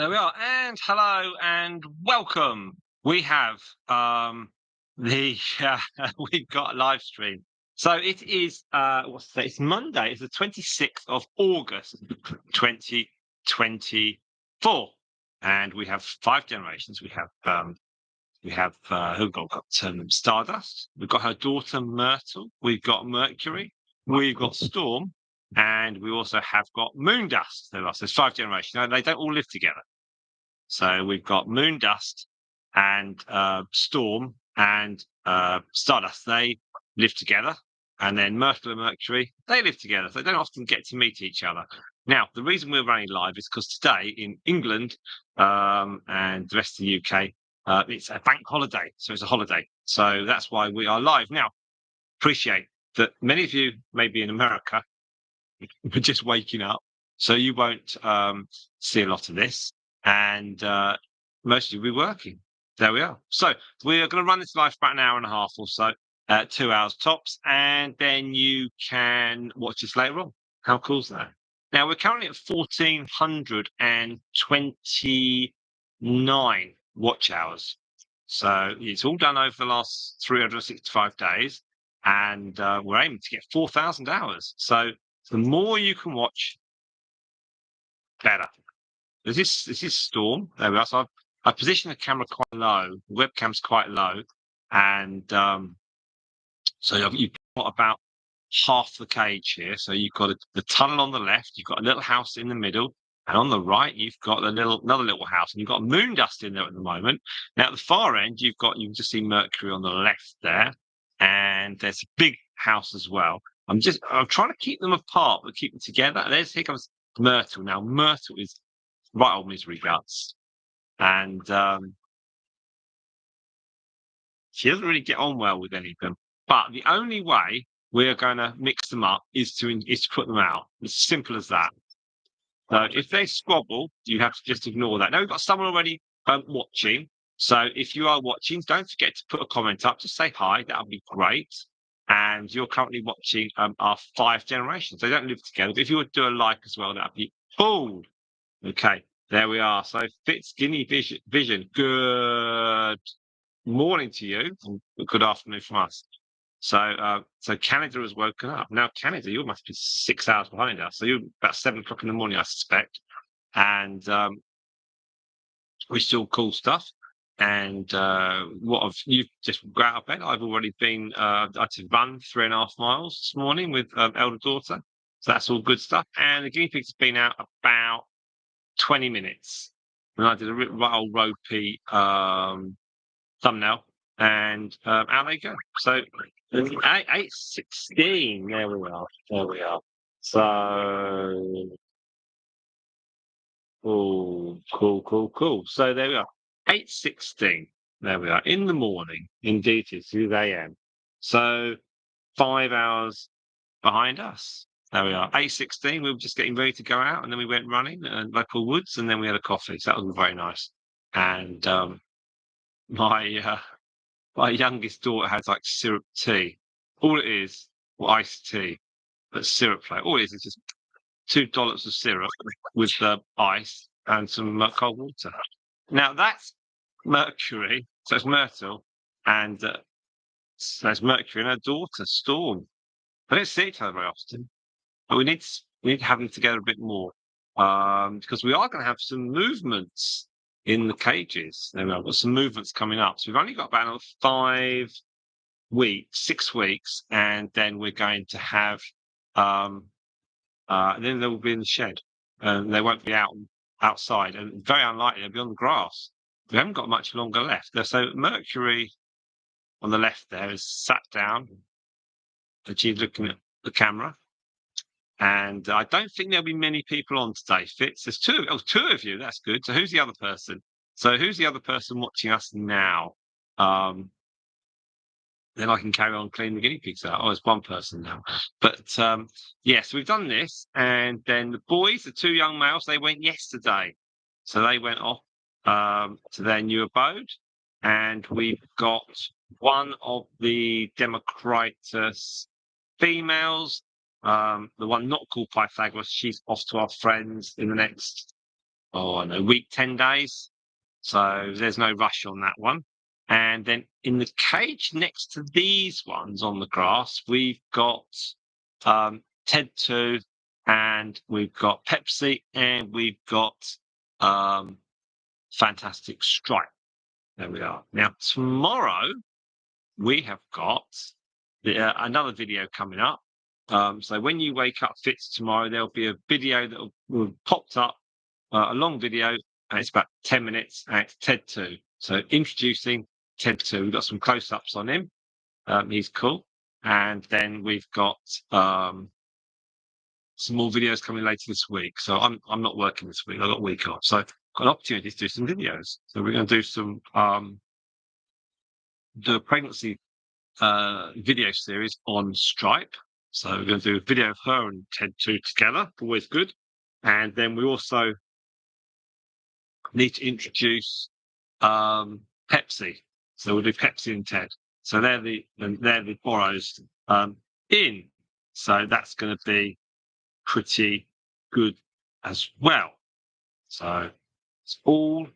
There we are, and hello and welcome. We have the we've got a live stream. So it is what's today? It's Monday. It's the 26th of August, 2024, and we have five generations. We have who got Stardust. We've got her daughter Myrtle. We've got Mercury. We've got Storm, and we also have got Moondust. So there's five generations. Now, they don't all live together. So we've got Moondust and Storm and Stardust. They live together. And then Myrtle and Mercury, they live together. So they don't often get to meet each other. Now, the reason we're running live is because today in England and the rest of the UK, it's a bank holiday. So it's a holiday. So that's why we are live. Now, appreciate that many of you may be in America, we're just waking up. So you won't see a lot of this. And most of you will be working. There we are. So we are going to run this live for about an hour and a half or so, 2 hours tops. And then you can watch this later on. How cool is that? Now we're currently at 1,429 watch hours. So it's all done over the last 365 days. And we're aiming to get 4,000 hours. So the more you can watch, better. This is Storm. There we are. So I've positioned the camera quite low. The webcam's quite low, and so you've got about half the cage here. So you've got the tunnel on the left. You've got a little house in the middle, and on the right you've got another little house, and you've got Moondust in there at the moment. Now at the far end you can just see Mercury on the left there, and there's a big house as well. I'm trying to keep them apart, but keep them together. And here comes Myrtle. Now Myrtle is right old misery guts, and she doesn't really get on well with any of them. But the only way we're going to mix them up is to put them out. As simple as that. So if they squabble, you have to just ignore that. Now we've got someone already watching. So if you are watching, don't forget to put a comment up. Just say hi. That would be great. And you're currently watching our five generations. They don't live together. But if you would do a like as well, that would be cool. Okay, there we are. So Fitz Guinea Vision, good morning to you, and good afternoon from us. So Canada has woken up. Now, Canada, you must be 6 hours behind us. So you're about 7 o'clock in the morning, I suspect. And we're still cool stuff. And you've just got out of bed. I've already been, I had to run 3.5 miles this morning with elder daughter. So that's all good stuff. And the guinea pigs have been out about 20 minutes. And I did a right old ropey thumbnail, and out they go. So 8:16. There we are. There we are. So cool. So there we are. 8:16. There we are. In the morning. Indeed, it's 2 a.m. So 5 hours behind us. There we are. 8:16. We were just getting ready to go out, and then we went running in local woods, and then we had a coffee. So that was very nice. And my my youngest daughter has like syrup tea. All it is, well, iced tea, but syrup flavor. All it is just $2 of syrup with ice and some cold water. Now that's Mercury. So it's Myrtle, and so it's Mercury and her daughter Storm. They don't see each other very often, but we need to have them together a bit more, because we are going to have some movements in the cages. There we are. I've got some movements coming up. So we've only got about another 6 weeks, and then we're going to have, then they will be in the shed, and they won't be outside, and very unlikely they'll be on the grass. We haven't got much longer left. So Mercury on the left there is sat down, and she's looking at the camera. And I don't think there'll be many people on today, Fitz. There's two of you. That's good. So who's the other person? So who's the other person watching us now? Then I can carry on cleaning the guinea pigs out. Oh, there's one person now. But yes, we've done this. And then the boys, the two young males, they went yesterday. So they went off to their new abode. And we've got one of the Democritus females, the one not called Pythagoras, she's off to our friends in the next I know, week 10 days. So there's no rush on that one. And then in the cage next to these ones on the grass, we've got Ted 2, and we've got Pepsi, and we've got Fantastic Stripe. There we are. Now, tomorrow we have got another video coming up. So when you wake up fits tomorrow, there'll be a video that will popped up, a long video, and it's about 10 minutes, and it's Ted 2. So introducing Ted 2. We've got some close-ups on him. He's cool. And then we've got some more videos coming later this week. So I'm not working this week. I've got a week off. So I've got an opportunity to do some videos. So we're going to do some the pregnancy video series on Stripe. So we're going to do a video of her and Ted 2 together. Always good. And then we also need to introduce Pepsi. So we'll do Pepsi and Ted. So they're the borrows in. So that's going to be pretty good as well. So it's all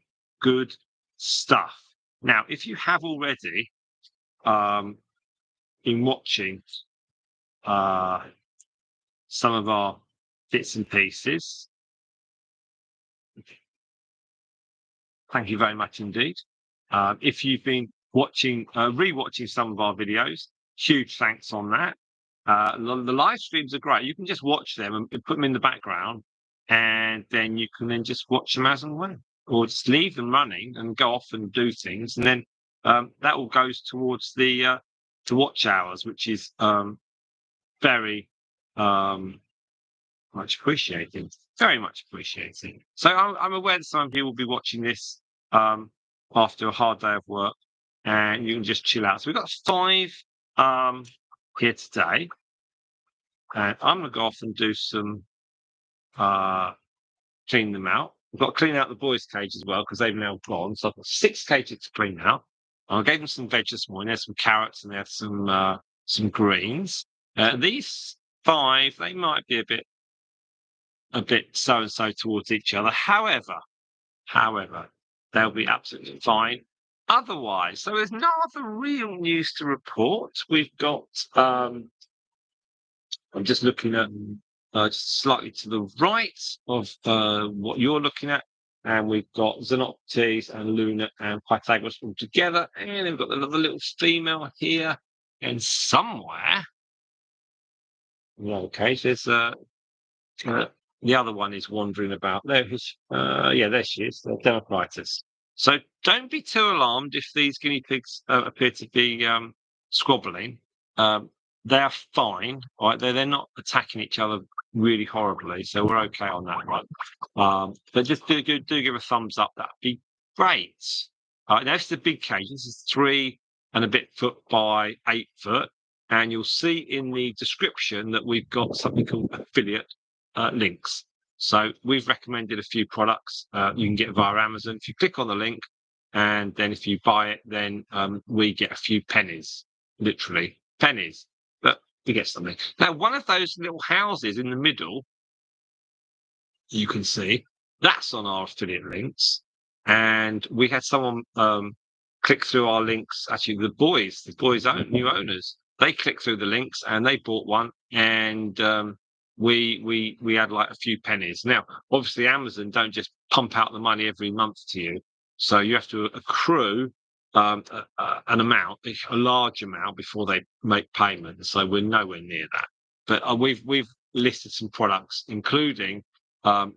good stuff. Now, if you have already been watching some of our bits and pieces, thank you very much indeed. If you've been watching, rewatching some of our videos, huge thanks on that. The live streams are great. You can just watch them and put them in the background, and then you can then just watch them as and when, or just leave them running and go off and do things, and then that all goes towards the watch hours, which is very much appreciated. Very much appreciated. So I'm aware that some of you will be watching this after a hard day of work, and you can just chill out. So we've got 5 here today, and I'm going to go off and do some clean them out. We've got to clean out the boys' cage as well because they've now gone. So I've got 6 cages to clean out. I gave them some veg this morning. There's some carrots and there's some greens. These 5, they might be a bit so and so towards each other. However, they'll be absolutely fine otherwise. So there's no other real news to report. We've got I'm just looking at just slightly to the right of what you're looking at, and we've got Xenoptes and Luna and Pythagoras all together, and then we've got another little female here, and somewhere, okay, there's the other one is wandering about. There she is, the Democritus. So don't be too alarmed if these guinea pigs appear to be squabbling. They are fine, right? They're not attacking each other really horribly, so we're okay on that one. But just do give a thumbs up. That'd be great. Now this is a big cage. This is 3 and a bit foot by 8 foot, and you'll see in the description that we've got something called affiliate links. So we've recommended a few products you can get via Amazon. If you click on the link, and then if you buy it, then we get a few pennies, literally pennies, but we get something. Now, one of those little houses in the middle, you can see, that's on our affiliate links. And we had someone click through our links. Actually, the boys new owners, they clicked through the links and they bought one, and we had like a few pennies. Now, obviously, Amazon don't just pump out the money every month to you, so you have to accrue an amount, a large amount, before they make payment. So we're nowhere near that. But we've listed some products, including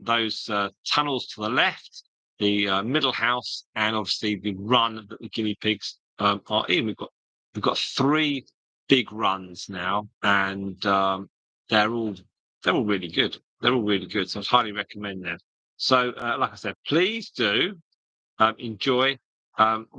those tunnels to the left, the middle house, and obviously the run that the guinea pigs are in. We've got 3 big runs now, and they're all really good. They're all really good. So I'd highly recommend them. So, like I said, please do enjoy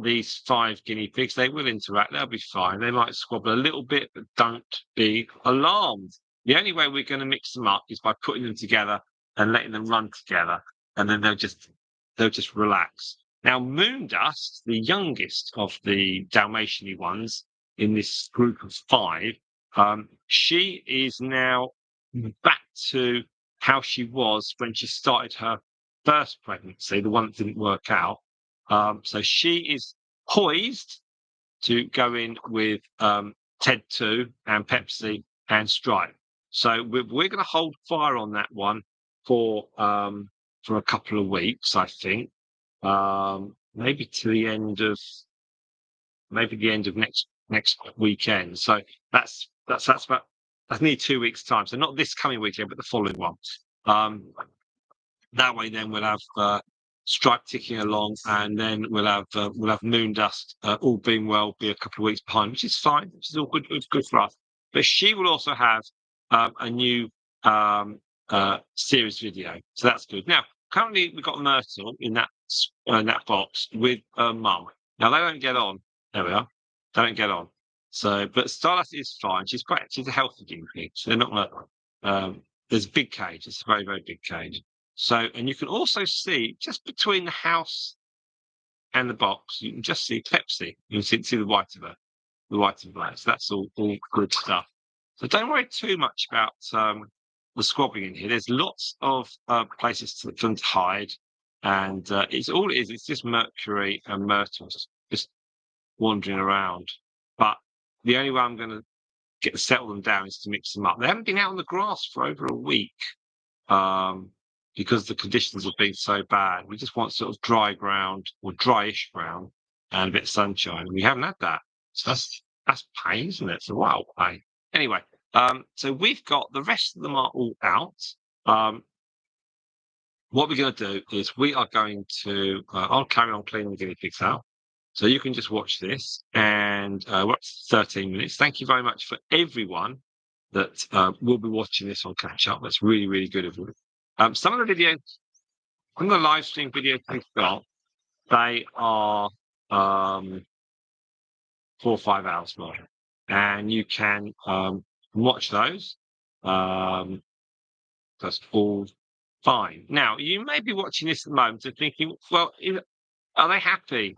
these 5 guinea pigs. They will interact. They'll be fine. They might squabble a little bit, but don't be alarmed. The only way we're going to mix them up is by putting them together and letting them run together, and then they'll just relax. Now, Moondust, the youngest of the Dalmatian ones in this group of 5, she is now back to how she was when she started her first pregnancy, the one that didn't work out. So she is poised to go in with Ted 2 and Pepsi and Stripe. So we're going to hold fire on that one for a couple of weeks, I think. Maybe to the end of next weekend. So that's about that's nearly 2 weeks' time. So not this coming weekend, but the following one. Um, that way, then we'll have Stripe ticking along, and then we'll have Moondust, all being well, be a couple of weeks behind, which is fine, which is all good. It's good for us. But she will also have a new series video, so that's good. Now, currently, we've got Myrtle in that box with her mum. Now they don't get on. There we are. They don't get on. So, but Stardust is fine. She's a healthy guinea pig. So they're not gonna. There's a big cage. It's a very, very big cage. So, and you can also see just between the house and the box, you can just see Pepsi. You can see the white of her, the white and black. So that's all good stuff. So don't worry too much about the squabbling in here. There's lots of places for them to hide, and it's all it is. It's just Mercury and Myrtle just wandering around. But the only way I'm going to get to settle them down is to mix them up. They haven't been out on the grass for over a week. Because the conditions have been so bad. We just want sort of dry ground or dryish ground and a bit of sunshine. We haven't had that. So that's pain, isn't it? It's a wild pain. Anyway, so we've got the rest of them are all out. What we're going to do is we are going to, I'll carry on cleaning the guinea pigs out. So you can just watch this, and we're up to 13 minutes. Thank you very much for everyone that will be watching this on catch up. That's really, really good of you. Some of the videos, some of the live stream videos we've got, they are 4 or 5 hours long, and you can watch those. That's all fine. Now, you may be watching this at the moment and thinking, well, are they happy?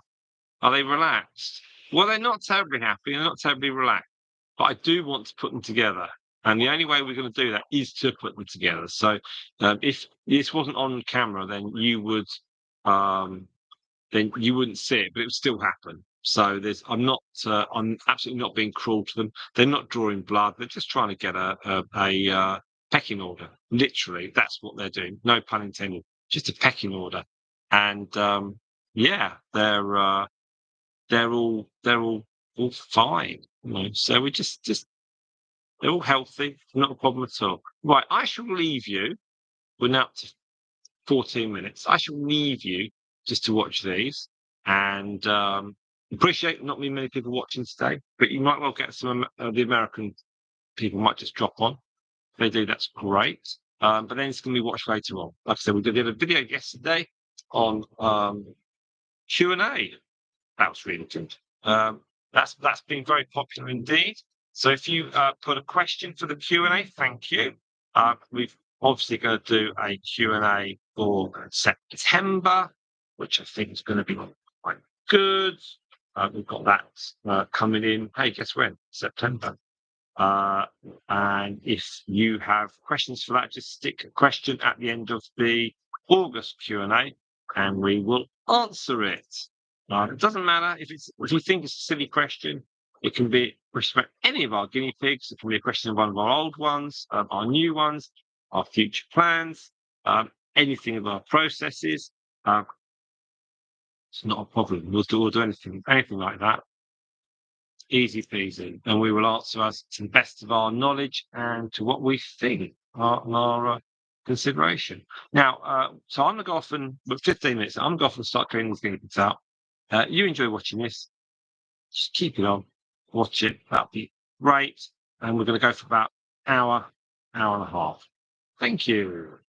Are they relaxed? Well, they're not terribly happy. They're not terribly relaxed. But I do want to put them together. And the only way we're going to do that is to put them together. So if this wasn't on camera, then you wouldn't see it, but it would still happen. So I'm absolutely not being cruel to them. They're not drawing blood. They're just trying to get a pecking order. Literally, that's what they're doing. No pun intended. Just a pecking order. And yeah, they're all fine. You know? So we just they're all healthy, not a problem at all. Right, I shall leave you. We're now up to 14 minutes. I shall leave you just to watch these, and appreciate not many people watching today, but you might well get some the American people might just drop on. If they do, that's great. But then it's going to be watched later on. Like I said, we did a video yesterday on Q&A. That was really good. That's been very popular indeed. So if you put a question for the Q&A, thank you. We've obviously going to do a Q&A for September, which I think is going to be quite good. We've got that coming in. Hey, guess when? September. And if you have questions for that, just stick a question at the end of the August Q&A, and we will answer it. It doesn't matter if you think it's a silly question. It can be with any of our guinea pigs. It can be a question of one of our old ones, our new ones, our future plans, anything of our processes. It's not a problem. We'll do anything like that. Easy peasy, and we will answer us to the best of our knowledge and to what we think our consideration. Now, so I'm going to go off and, but 15 minutes, I'm going to go off and start cleaning these guinea pigs out. You enjoy watching this. Just keep it on, watch it. That'll be great. And we're going to go for about hour and a half. Thank you.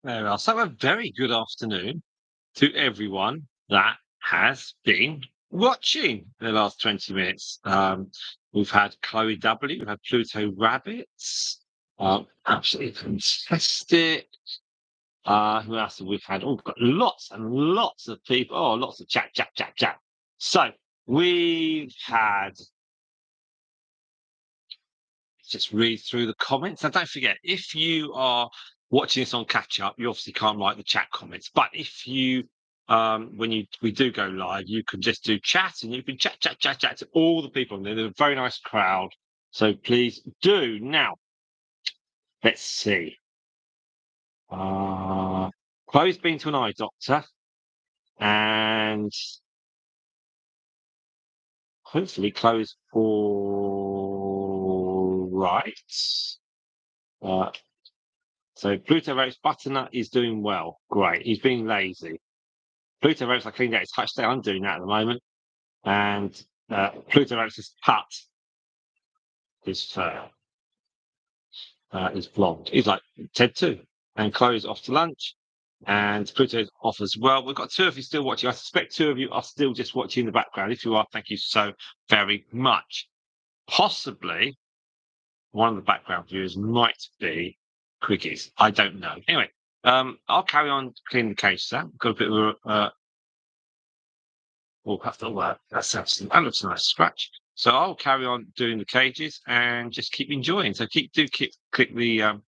There we are. So a very good afternoon to everyone that has been watching the last 20 minutes. We've had Chloe W, we've had Pluto Rabbits. Absolutely fantastic. Who else have we had? Oh, we've got lots and lots of people. Oh, lots of chat, chat, chat, chat. So we've had, just read through the comments. And don't forget, if you are watching this on catch up, you obviously can't write the chat comments. But if you, we do go live, you can just do chat and you can chat, chat, chat, chat to all the people. They're a very nice crowd. So please do. Now, let's see. Chloe's been to an eye doctor and hopefully Chloe's all right. Uh, So Pluto writes Butternut is doing well. Great. He's being lazy. Pluto writes I cleaned out his touchdown. I'm doing that at the moment. And Pluto writes his putt is blonde. He's like Ted too. And Chloe's off to lunch. And Pluto's off as well. We've got two of you still watching. I suspect two of you are still just watching in the background. If you are, thank you so very much. Possibly one of the background viewers might be Quickies. I don't know. Anyway, I'll carry on cleaning the cage. Got a bit of a we'll have to work. That looks a nice scratch. So I'll carry on doing the cages and just keep enjoying. So keep click the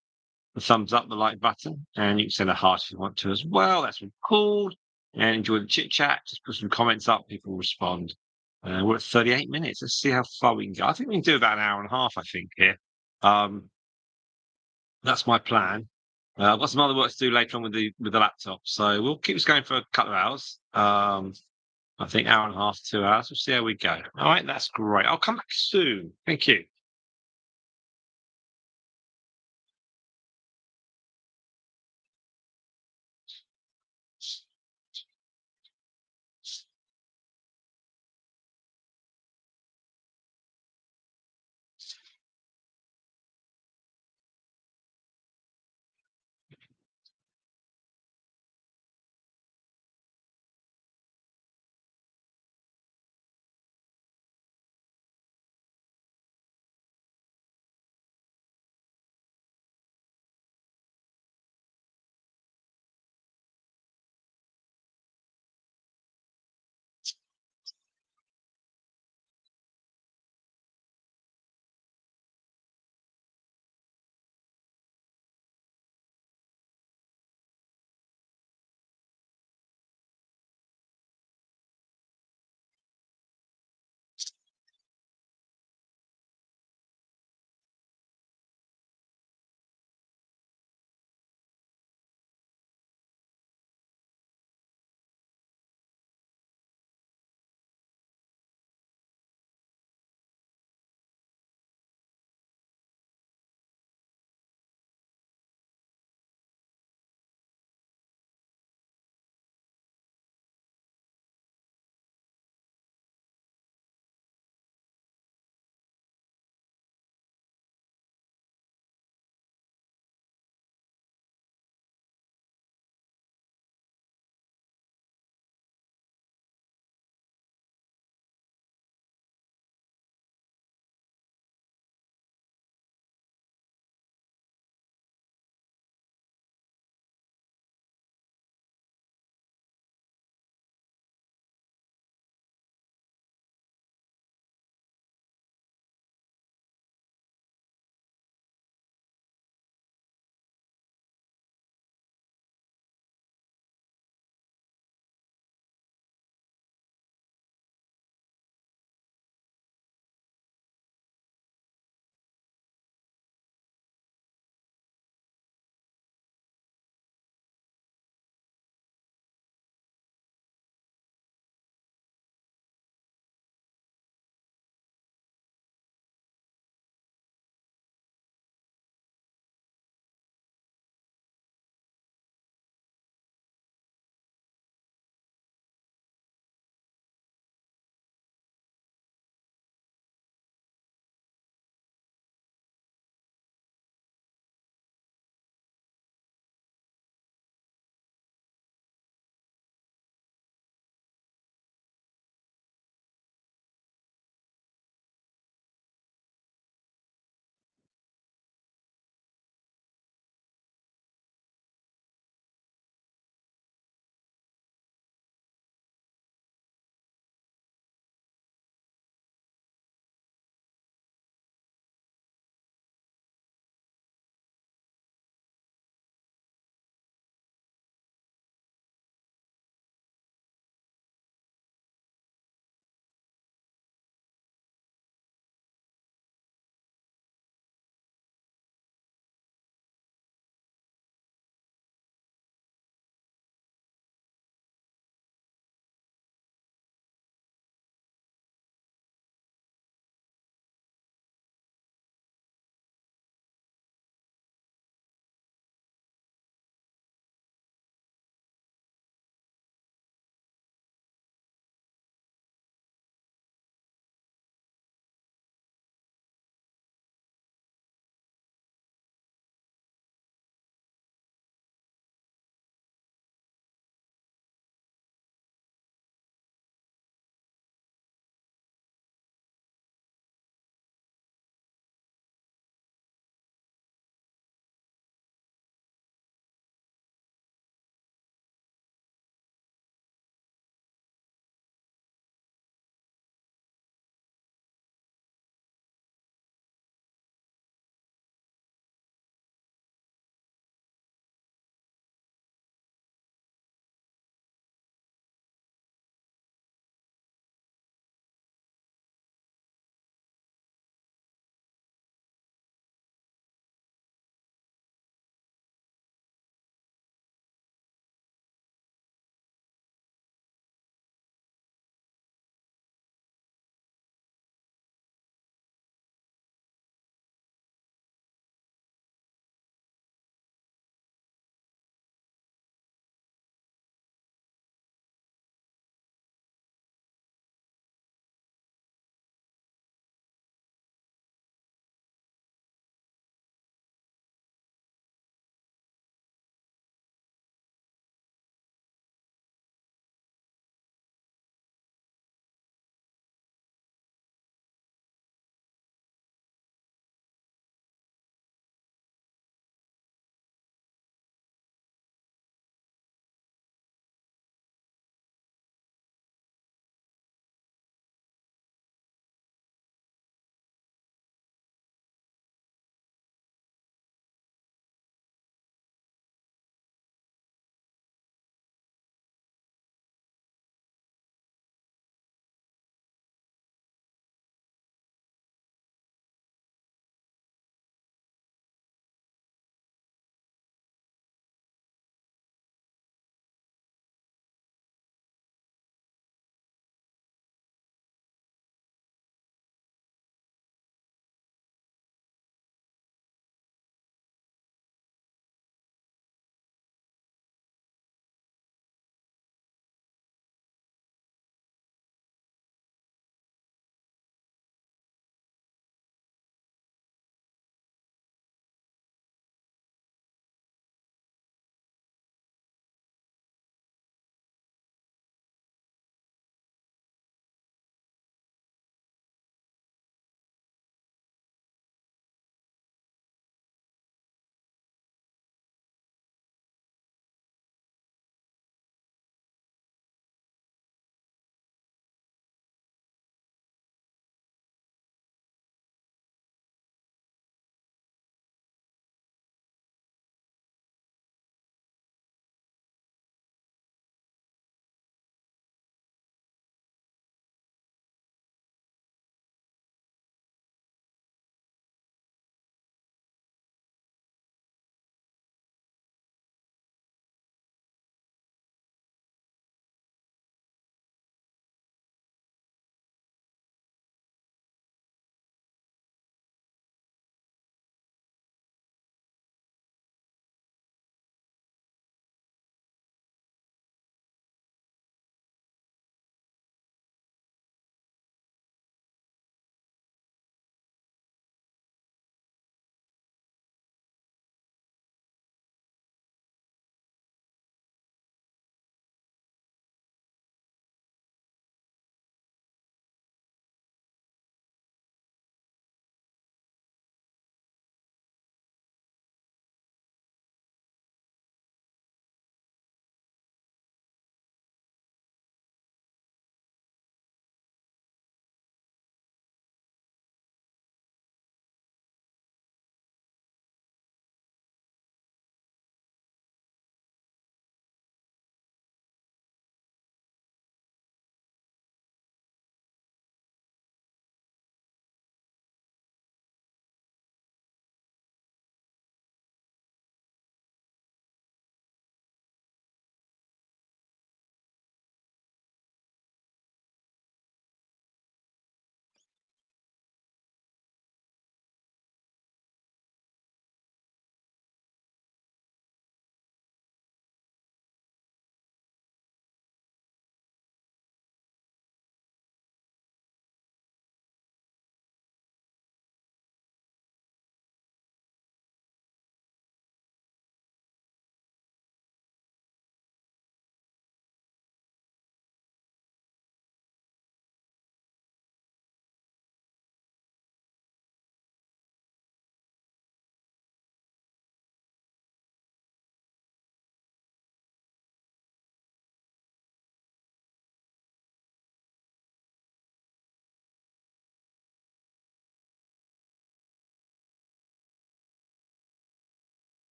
thumbs up, the like button, and you can send a heart if you want to as well. That's been cool. And enjoy the chit chat. Just put some comments up. People will respond. We're at 38 minutes. Let's see how far we can go. I think we can do about an hour and a half. I think here. Um, that's my plan. I've got some other work to do later on with the laptop, so we'll keep this going for a couple of hours. I think hour and a half, 2 hours. We'll see how we go. All right, that's great. I'll come back soon. Thank you.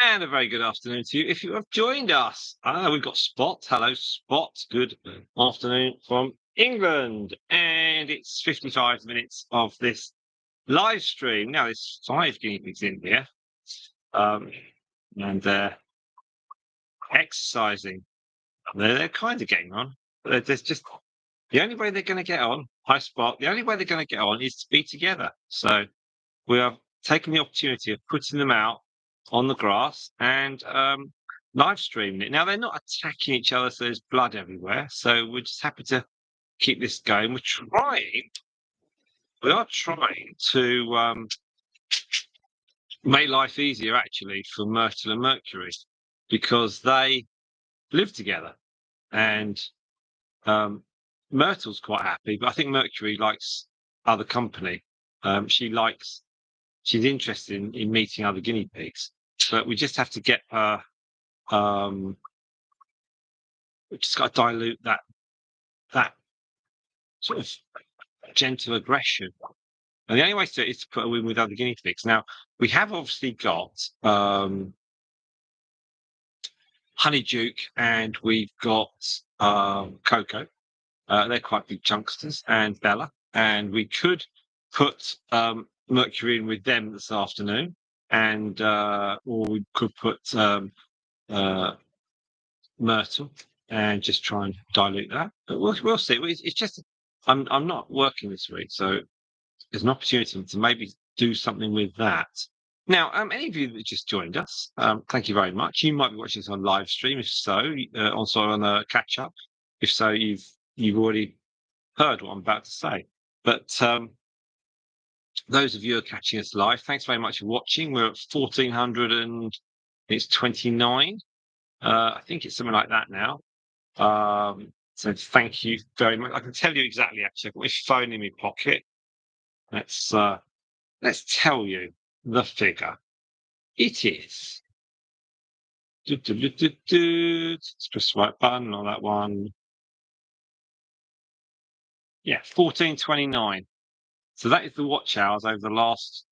And a very good afternoon to you if you have joined us. We've got Spot. Hello, Spot. Good afternoon from England. And it's 55 minutes of this live stream. Now, there's 5 guinea pigs in here. And they're exercising. They're kind of getting on. There's just the only way they're going to get on, hi Spot, the only way they're going to get on is to be together. So we are taking the opportunity of putting them out on the grass and live streaming it. Now, they're not attacking each other, so there's blood everywhere. So we're just happy to keep this going. We are trying to make life easier, actually, for Myrtle and Mercury, because they live together. And Myrtle's quite happy, but I think Mercury likes other company. She's interested in meeting other guinea pigs, but we just have to get her. We just got to dilute that sort of gentle aggression, and the only way to do it is to put her in with other guinea pigs. Now we have obviously got Honeyduke, and we've got Coco. They're quite big chunksters, and Bella, and we could put Mercury in with them this afternoon, and or we could put Myrtle and just try and dilute that. But we'll see. It's just I'm not working this week, so there's an opportunity to maybe do something with that. Now, any of you that just joined us, thank you very much. You might be watching this on live stream. If so, also on a catch up. If so, you've already heard what I'm about to say. But those of you who are catching us live, thanks very much for watching. We're at 1400 and it's 29. I think it's something like that now. So thank you very much. I can tell you exactly. Actually, I've got my phone in my pocket. Let's tell you the figure. It is. Let's press the right button on that one. Yeah, 1429. So that is the watch hours over the last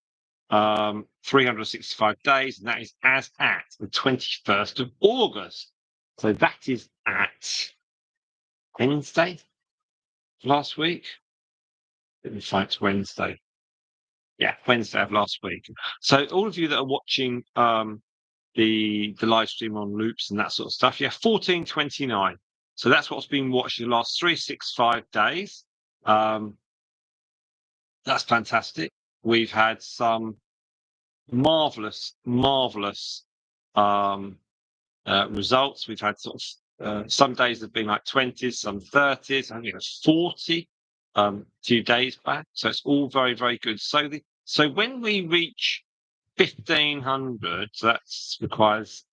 365 days, and that is as at the 21st of August. So that is at Wednesday last week. In fact, Wednesday. Yeah, Wednesday of last week. So all of you that are watching the live stream on loops and that sort of stuff, yeah, 1429. So that's what's been watched the last 365 days. That's fantastic. We've had some marvelous results. We've had sort of some days have been like 20s, some 30s, I think it was 40 few days back. So it's all very, very good. So when we reach 1500, so that requires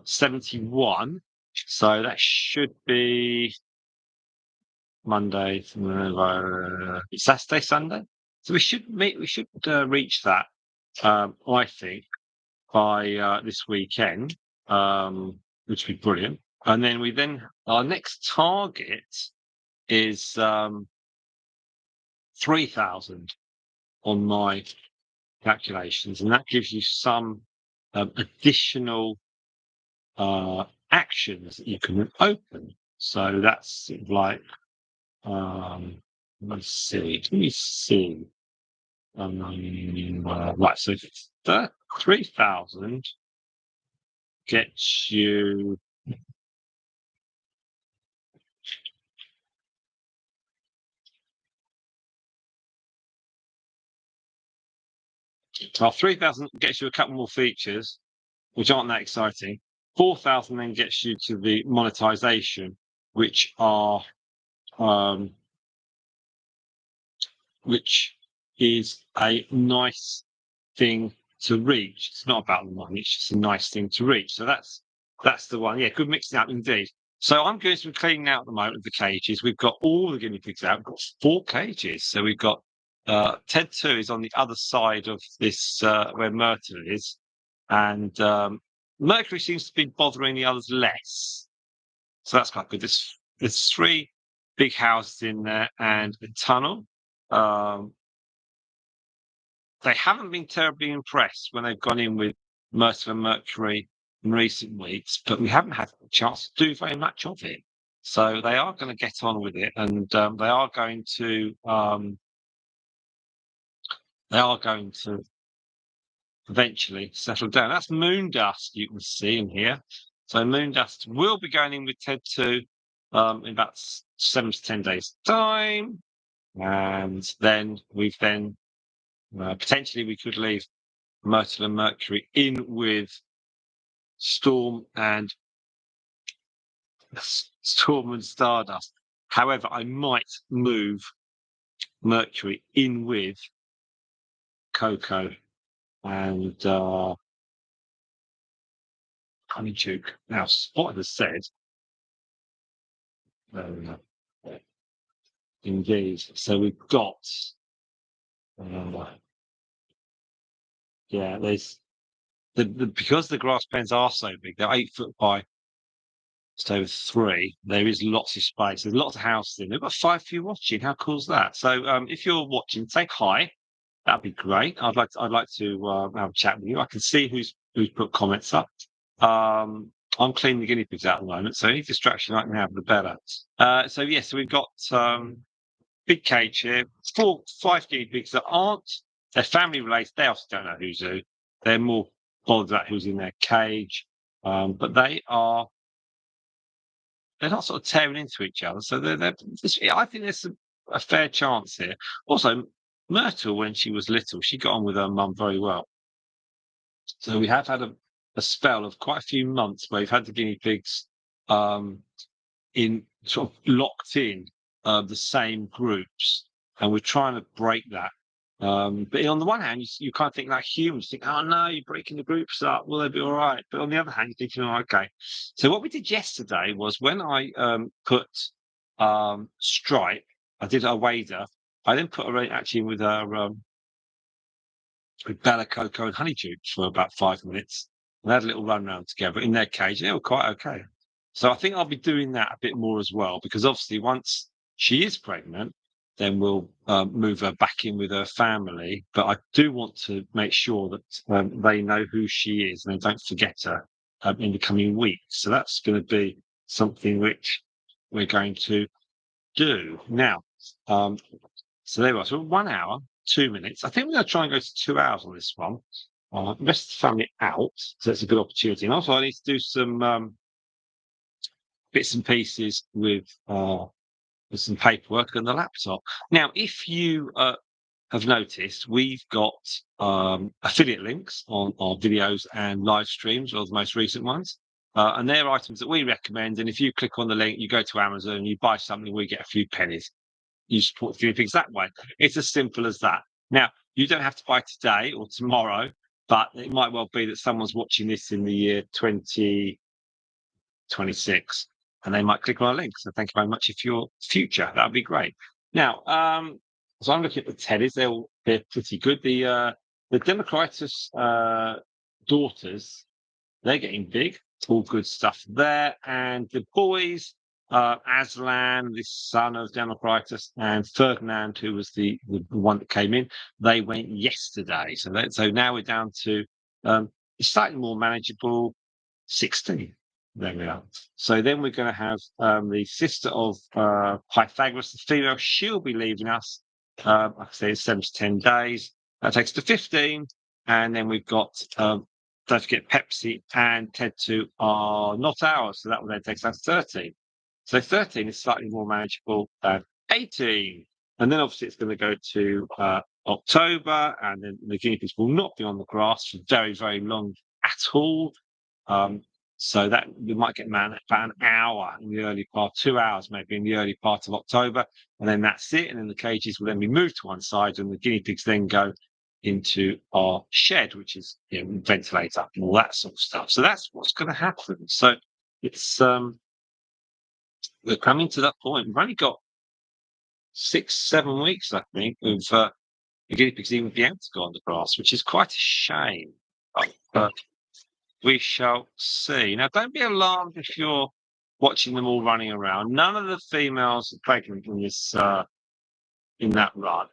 71. So that should be Monday, Saturday, Sunday. So we should reach that, I think, by this weekend, which would be brilliant. And then our next target is 3,000 on my calculations, and that gives you some additional actions that you can open. So that's like let's see. Right, so 3,000 gets you. Well, 3,000 gets you a couple more features, which aren't that exciting. 4,000 then gets you to the monetization, which is a nice thing to reach. It's not about the money; it's just a nice thing to reach. So that's the one. Yeah, good mixing up indeed. So I'm going to be cleaning out at the moment of the cages. We've got all the guinea pigs out. We've got 4 cages. So we've got Ted 2 is on the other side of this where Myrtle is, and Mercury seems to be bothering the others less. So that's quite good. There's 3 big houses in there and a tunnel. They haven't been terribly impressed when they've gone in with Myrtle and Mercury in recent weeks, but we haven't had a chance to do very much of it. So they are going to get on with it, and they are going to eventually settle down. That's Moondust you can see in here. So Moondust will be going in with Ted 2 in about 7 to 10 days time, and then potentially we could leave Myrtle and Mercury in with Storm and Stardust. However, I might move Mercury in with Coco and Honeydew. Now, Spot has said, indeed. So we've got, there's because the grass pens are so big, they're 8 foot by just over 3. There is lots of space. There's lots of houses in. They've got 5 for you watching. How cool is that? So if you're watching, say hi. That'd be great. I'd like to have a chat with you. I can see who's put comments up. I'm cleaning the guinea pigs out at the moment, so any distraction I can have, the better. So we've got big cage here. 5 guinea pigs that aren't. They're family related. They also don't know who's who. They're more bothered about who's in their cage, but they're not sort of tearing into each other. So I think there's a fair chance here. Also, Myrtle, when she was little, she got on with her mum very well. So we have had a spell of quite a few months where we've had the guinea pigs in sort of locked in the same groups, and we're trying to break that. But on the one hand, you kind of think like humans think, oh no, you're breaking the groups up. Will they be all right? But on the other hand, you're thinking, oh, okay. So what we did yesterday was when I put Stripe, I did a wader. I then put her actually with her with Bella, Coco, and Honeydew for about 5 minutes. And they had a little run around together in their cage, and they were quite okay. So I think I'll be doing that a bit more as well, because obviously once she is pregnant, then we'll move her back in with her family. But I do want to make sure that they know who she is and they don't forget her in the coming weeks. So that's going to be something which we're going to do now. So there we are. So 1 hour, 2 minutes. I think we're going to try and go to 2 hours on this one. Rest the family out, so it's a good opportunity. And also, I need to do some bits and pieces with some paperwork on the laptop. Now, if you have noticed, we've got affiliate links on our videos and live streams, or the most recent ones. And they're items that we recommend. And if you click on the link, you go to Amazon, you buy something, we get a few pennies. You support the guinea pigs that way. It's as simple as that. Now, you don't have to buy today or tomorrow, but it might well be that someone's watching this in the year 2026, and they might click on our link. So thank you very much for your future. That would be great. Now, so I'm looking at the teddies. They're pretty good. The Democritus daughters, they're getting big. All good stuff there. And the boys, Aslan, the son of Democritus, and Ferdinand, who was the one that came in, they went yesterday. So now we're down to slightly more manageable 16. There we are. So then we're going to have the sister of Pythagoras, the female. She'll be leaving us. Like I say, 7 to 10 days. That takes to 15. And then we've got, don't forget, Pepsi and Ted 2 are not ours. So that will then take us to 13. So 13 is slightly more manageable than 18. And then obviously it's going to go to October. And then the guinea pigs will not be on the grass for very, very long at all. So that we might get about an hour in the early part, 2 hours maybe in the early part of October, and then that's it. And then the cages will then be moved to one side, and the guinea pigs then go into our shed, which is ventilator and all that sort of stuff. So that's what's going to happen. So it's we're coming to that point. We've only got 6-7 weeks, I think, of the guinea pigs even being able to go on the grass, which is quite a shame. But we shall see. Now, don't be alarmed if you're watching them all running around. None of the females are pregnant in this in that run.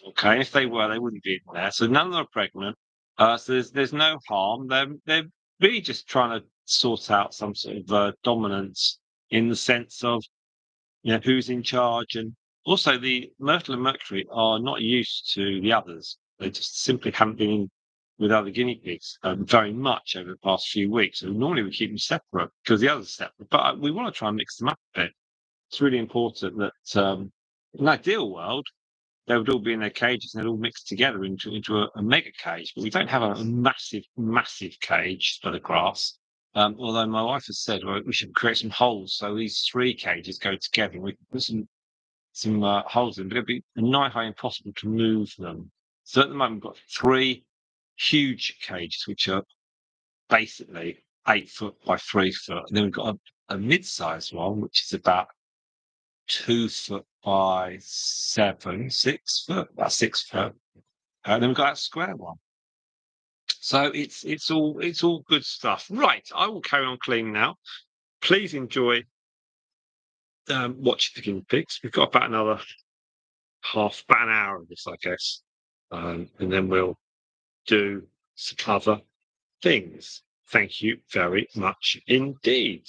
Okay, if they were, they wouldn't be in there. So none of them are pregnant. So there's no harm. They're really just trying to sort out some sort of dominance in the sense of who's in charge, and also the Myrtle and Mercury are not used to the others. They just simply haven't been in with other guinea pigs very much over the past few weeks. And normally we keep them separate because the others are separate, but we want to try and mix them up a bit. It's really important that in an ideal world they would all be in their cages and they'd all mix together into a mega cage. But we don't have a massive cage for the grass. Although my wife has said, well, we should create some holes so these three cages go together. We can put some holes in, but it'd be nigh high impossible to move them. So at the moment, we've got three huge cages, which are basically 8 foot by 3 foot. And then we've got a mid-sized one, which is about 2 foot by 6 foot, about 6 foot. And then we've got that square one. So it's all good stuff. Right, I will carry on cleaning now. Please enjoy watching the guinea pigs. We've got about about an hour of this, I guess, and then we'll do some other things. Thank you very much indeed.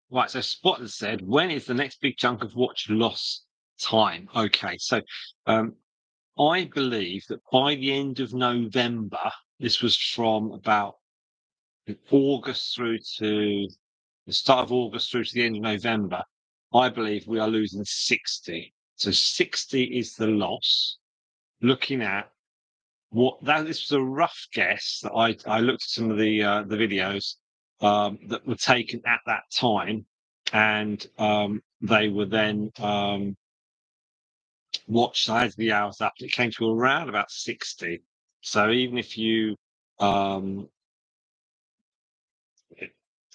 Right, so Spot has said, when is the next big chunk of watch loss time? Okay, so I believe that by the end of November, this was from about August through to the start of August through to the end of November, I believe we are losing 60. So 60 is the loss. Looking at this was a rough guess that I looked at some of the videos that were taken at that time, and they were then watched as the hours up. It came to around about 60. So even if you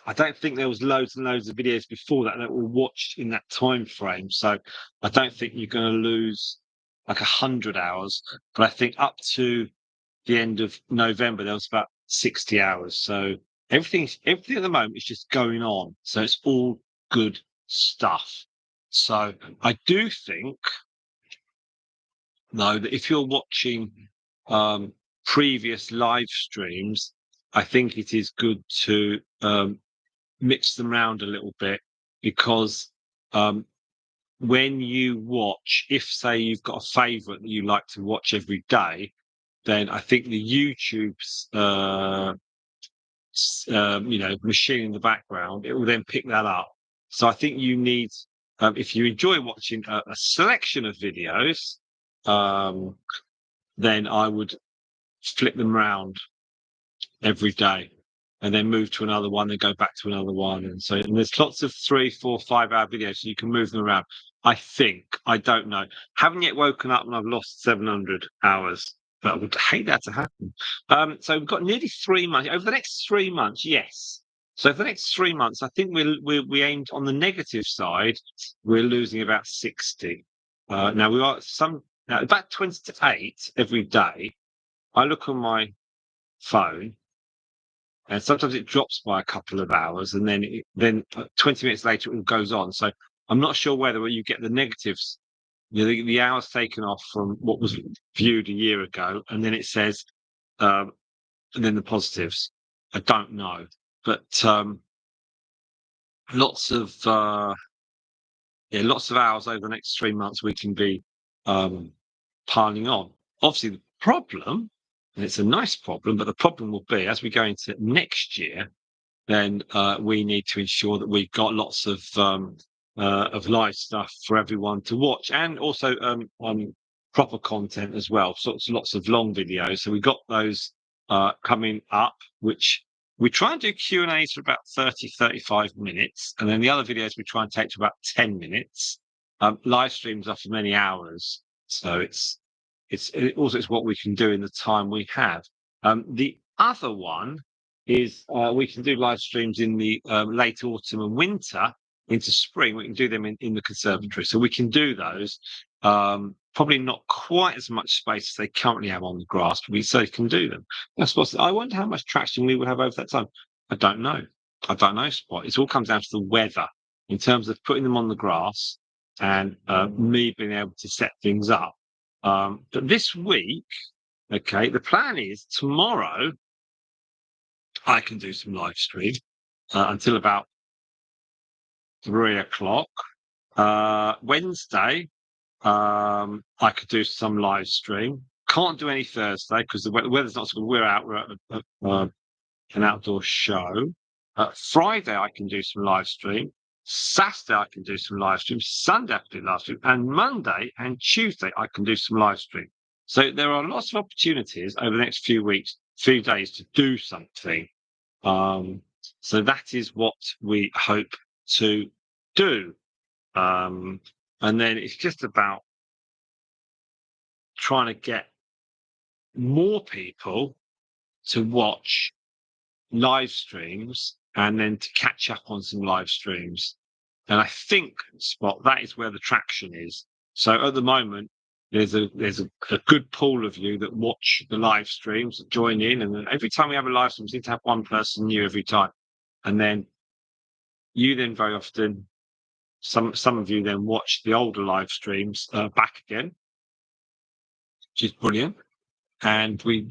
I don't think there was loads and loads of videos before that were watched in that time frame. So I don't think you're going to lose like 100 hours. But I think up to the end of November there was about 60 hours. So everything at the moment is just going on. So it's all good stuff. So I do think though that if you're watching previous live streams, I think it is good to mix them around a little bit, because when you watch, if say you've got a favorite that you like to watch every day, then I think the YouTube's machine in the background, it will then pick that up. So I think you need, if you enjoy watching a selection of videos, then I would flip them around every day and then move to another one and go back to another one. And there's lots of 3, 4, 5 hour videos, so you can move them around. I think, I don't know. Haven't yet woken up and I've lost 700 hours, but I would hate that to happen. So we've got nearly 3 months. Over the next 3 months, yes. So for the next 3 months, I think we aimed on the negative side, we're losing about 60. Now we are about 28 every day. I look on my phone, and sometimes it drops by a couple of hours, and then 20 minutes later it goes on. So I'm not sure whether you get the negatives, the hours taken off from what was viewed a year ago, and then it says, and then the positives. I don't know, but lots of lots of hours over the next 3 months we can be piling on. Obviously, the problem, and it's a nice problem, but the problem will be as we go into next year, then we need to ensure that we've got lots of live stuff for everyone to watch, and also proper content as well. So it's lots of long videos. So we've got those coming up, which we try and do Q&As for about 30, 35 minutes. And then the other videos we try and take to about 10 minutes. Live streams are for many hours. So it's what we can do in the time we have. The other one is we can do live streams in the late autumn and winter into spring. We can do them in the conservatory. So we can do those. Probably not quite as much space as they currently have on the grass, but we certainly can do them. That's possible. I wonder how much traction we would have over that time. I don't know. I don't know, Spot. It all comes down to the weather in terms of putting them on the grass and me being able to set things up. But this week, okay, the plan is tomorrow I can do some live stream until about 3 o'clock. Wednesday, I could do some live stream. Can't do any Thursday because the weather's not so good. We're out. We're at an outdoor show. Friday, I can do some live stream. Saturday, I can do some live stream. Sunday, I can do live stream. And Monday and Tuesday, I can do some live stream. So there are lots of opportunities over the next few days to do something. So that is what we hope to do. And then it's just about trying to get more people to watch live streams and then to catch up on some live streams. And I think, Spot, that is where the traction is. So at the moment, there's a good pool of you that watch the live streams, that join in, and then every time we have a live stream, we seem to have one person new every time. And then you then very often, some of you then watch the older live streams back again, which is brilliant. And we're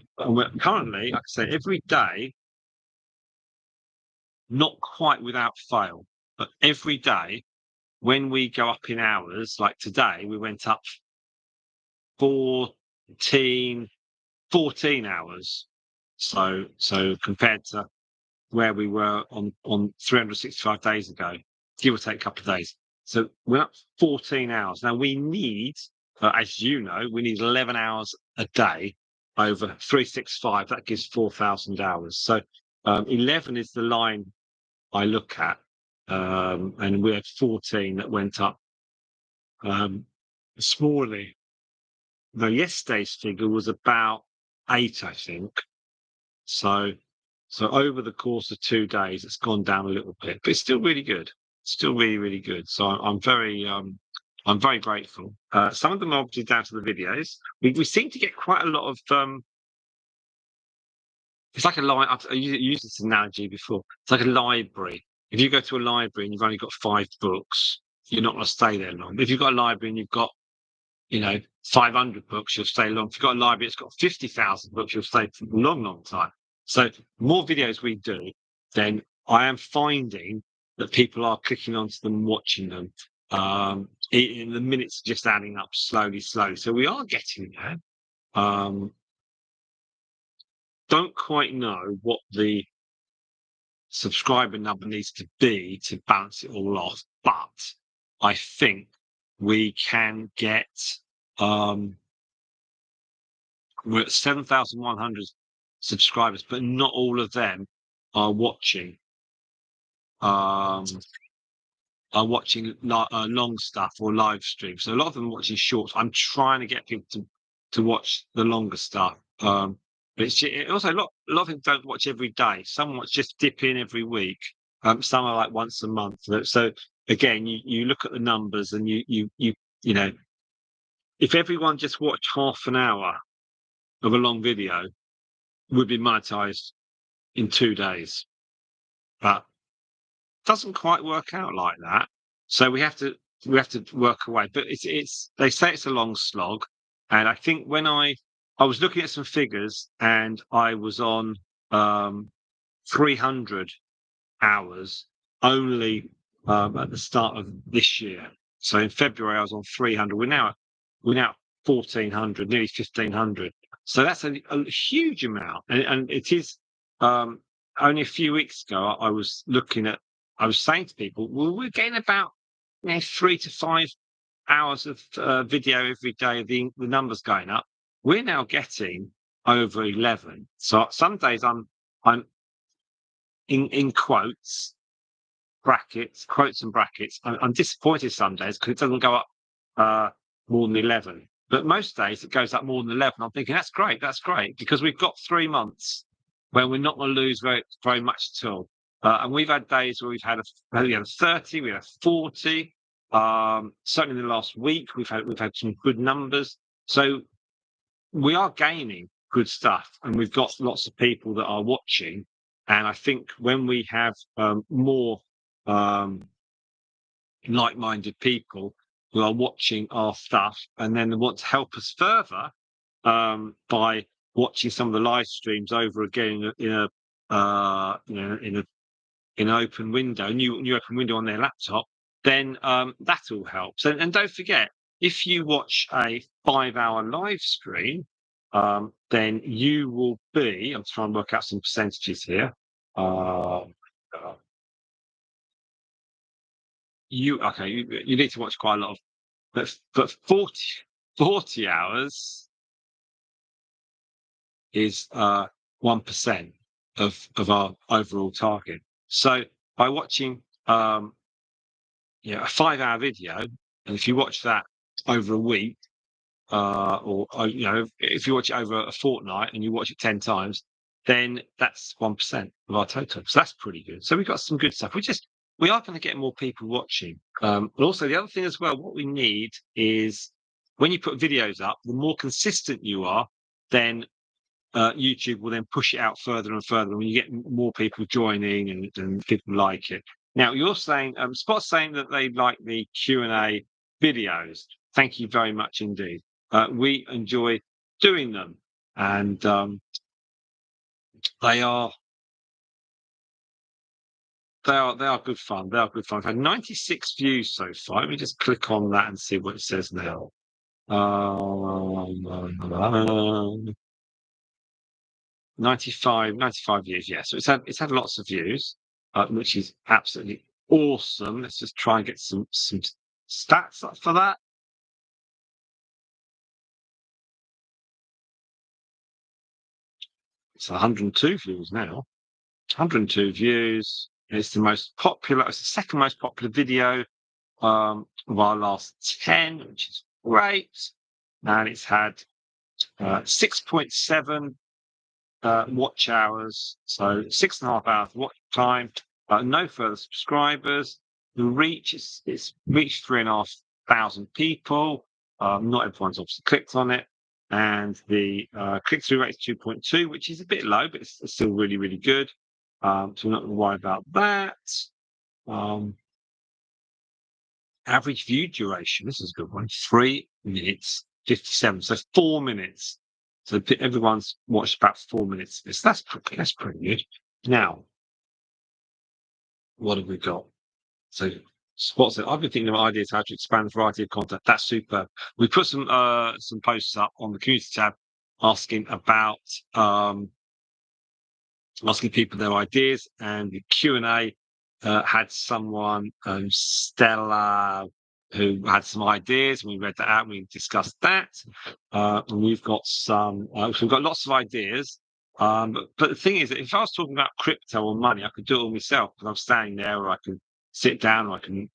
currently, like I say, every day, not quite without fail, but every day when we go up in hours, like today, we went up 14, 14 hours. So compared to where we were on 365 days ago, give or take a couple of days. So we're up 14 hours. Now we need, as you know, we need 11 hours a day over 365. That gives 4,000 hours. So 11 is the line I look at. And we had 14 that went up this morning. Now, yesterday's figure was about 8, I think. So over the course of 2 days, it's gone down a little bit, but it's still really good. Still really, really good. So I'm very grateful. Some of them are obviously down to the videos. We seem to get quite a lot of it's like a I used this analogy before. It's like a library. If you go to a library and you've only got 5 books, you're not going to stay there long. If you've got a library and you've got 500 books, you'll stay long. If you've got a library that's got 50,000 books, you'll stay for a long, long time. So the more videos we do, then I am finding that people are clicking onto them, watching them. In the minutes just adding up slowly. So we are getting there. Don't quite know what the subscriber number needs to be to balance it all off, but I think we can get we're at 7,100 subscribers, but not all of them are watching long stuff or live streams. So a lot of them are watching shorts. I'm trying to get people to watch the longer stuff. But also a lot of them don't watch every day. Some watch just dip in every week. Some are like once a month. So again, you look at the numbers and you know, if everyone just watched half an hour of a long video, would be monetized in 2 days. But doesn't quite work out like that. So we have to work away. But it's they say it's a long slog. And I think when I was looking at some figures and I was on 300 hours only at the start of this year. So in February I was on 300. We're now 1,400, nearly 1,500. So that's a huge amount, and it is. Only a few weeks ago, I was saying to people, well, we're getting about 3 to 5 hours of video every day. The numbers going up. We're now getting over 11. So some days I'm in quotes and brackets. I'm disappointed some days because it doesn't go up more than 11. But most days it goes up more than 11. I'm thinking that's great, because we've got 3 months when we're not going to lose very, very much at all. And we've had days where we've had 30, we had 40. Certainly in the last week, we've had some good numbers. So we are gaining good stuff, and we've got lots of people that are watching. And I think when we have more like-minded people who are watching our stuff, and then they want to help us further by watching some of the live streams over again in an open window, new open window on their laptop, then that all helps. And don't forget, if you watch a 5-hour live stream, then you will be. I'm trying to work out some percentages here. You need to watch quite a lot of, but 40 hours is 1% of our overall target. So by watching a 5-hour video, and if you watch that over a week, or if you watch it over a fortnight and you watch it 10 times, then that's 1% of our total. So that's pretty good. So we've got some good stuff. We are going to get more people watching. But also the other thing as well, what we need is when you put videos up, the more consistent you are, then YouTube will then push it out further and further when you get more people joining and people like it. Now you're saying, Spot's saying that they like the Q&A videos. Thank you very much indeed. We enjoy doing them, and they are They are good fun. They are good fun. I've had 96 views so far. Let me just click on that and see what it says now. 95 views. Yeah, so it's had lots of views, which is absolutely awesome. Let's just try and get some stats up for that. It's 102 views now. 102 views. It's the most popular. It's the second most popular video of our last 10, which is great. And it's had 6.7 watch hours, so 6.5 hours watch time. No further subscribers. The reach is it's reached 3,500 people. Not everyone's obviously clicked on it, and the click-through rate is 2.2, which is a bit low, but it's still really, really good. So we're not going to worry about that. Um, Average view duration. This is a good one. 3 minutes 57. So 4 minutes. So everyone's watched about 4 minutes. That's pretty good. Now, what have we got? So spots it. I've been thinking of ideas how to expand the variety of content. That's superb. We put some posts up on the community tab asking about asking people their ideas, and the Q&A had someone, Stella, who had some ideas, and we read that out, and we discussed that. And we've got so we've got lots of ideas. But the thing is that if I was talking about crypto or money, I could do it all myself because I'm standing there, or I can sit down, or I can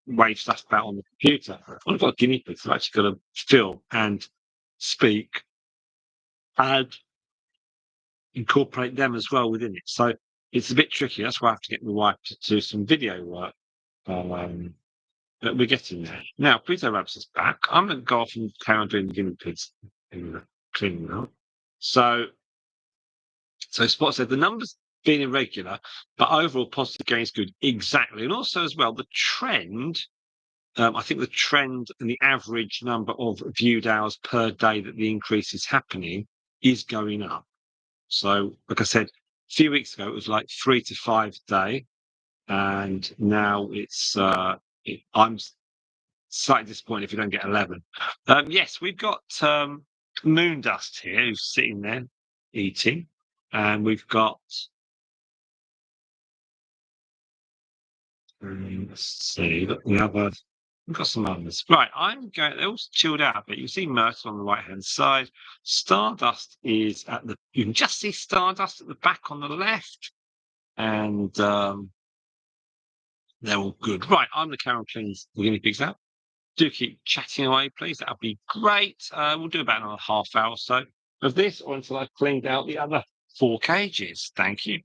wave stuff about on the computer. I've got guinea pigs. I've actually got to film and speak and incorporate them as well within it. So it's a bit tricky. That's why I have to get my wife to do some video work. But we're getting there. Now, Pluto Rabbits is back. I'm going to go off and carry on doing the guinea pigs in the cleaning up. So Spot said the numbers being irregular, but overall positive gain is good. Exactly. And also as well, the trend, I think the trend and the average number of viewed hours per day that the increase is happening is going up. So, like I said, a few weeks ago, it was like 3 to 5 a day. And now I'm slightly disappointed if you don't get 11. Yes, we've got Moondust here who's sitting there eating. And we've got, let's see, we've got some others. Right, they're all chilled out, but you see Myrtle on the right hand side. Stardust is you can just see Stardust at the back on the left. And they're all good. Right, I'm the Carol cleans the guinea pigs out. Do keep chatting away, please. That'll be great. We'll do about another half hour or so of this, or until I've cleaned out the other 4 cages. Thank you.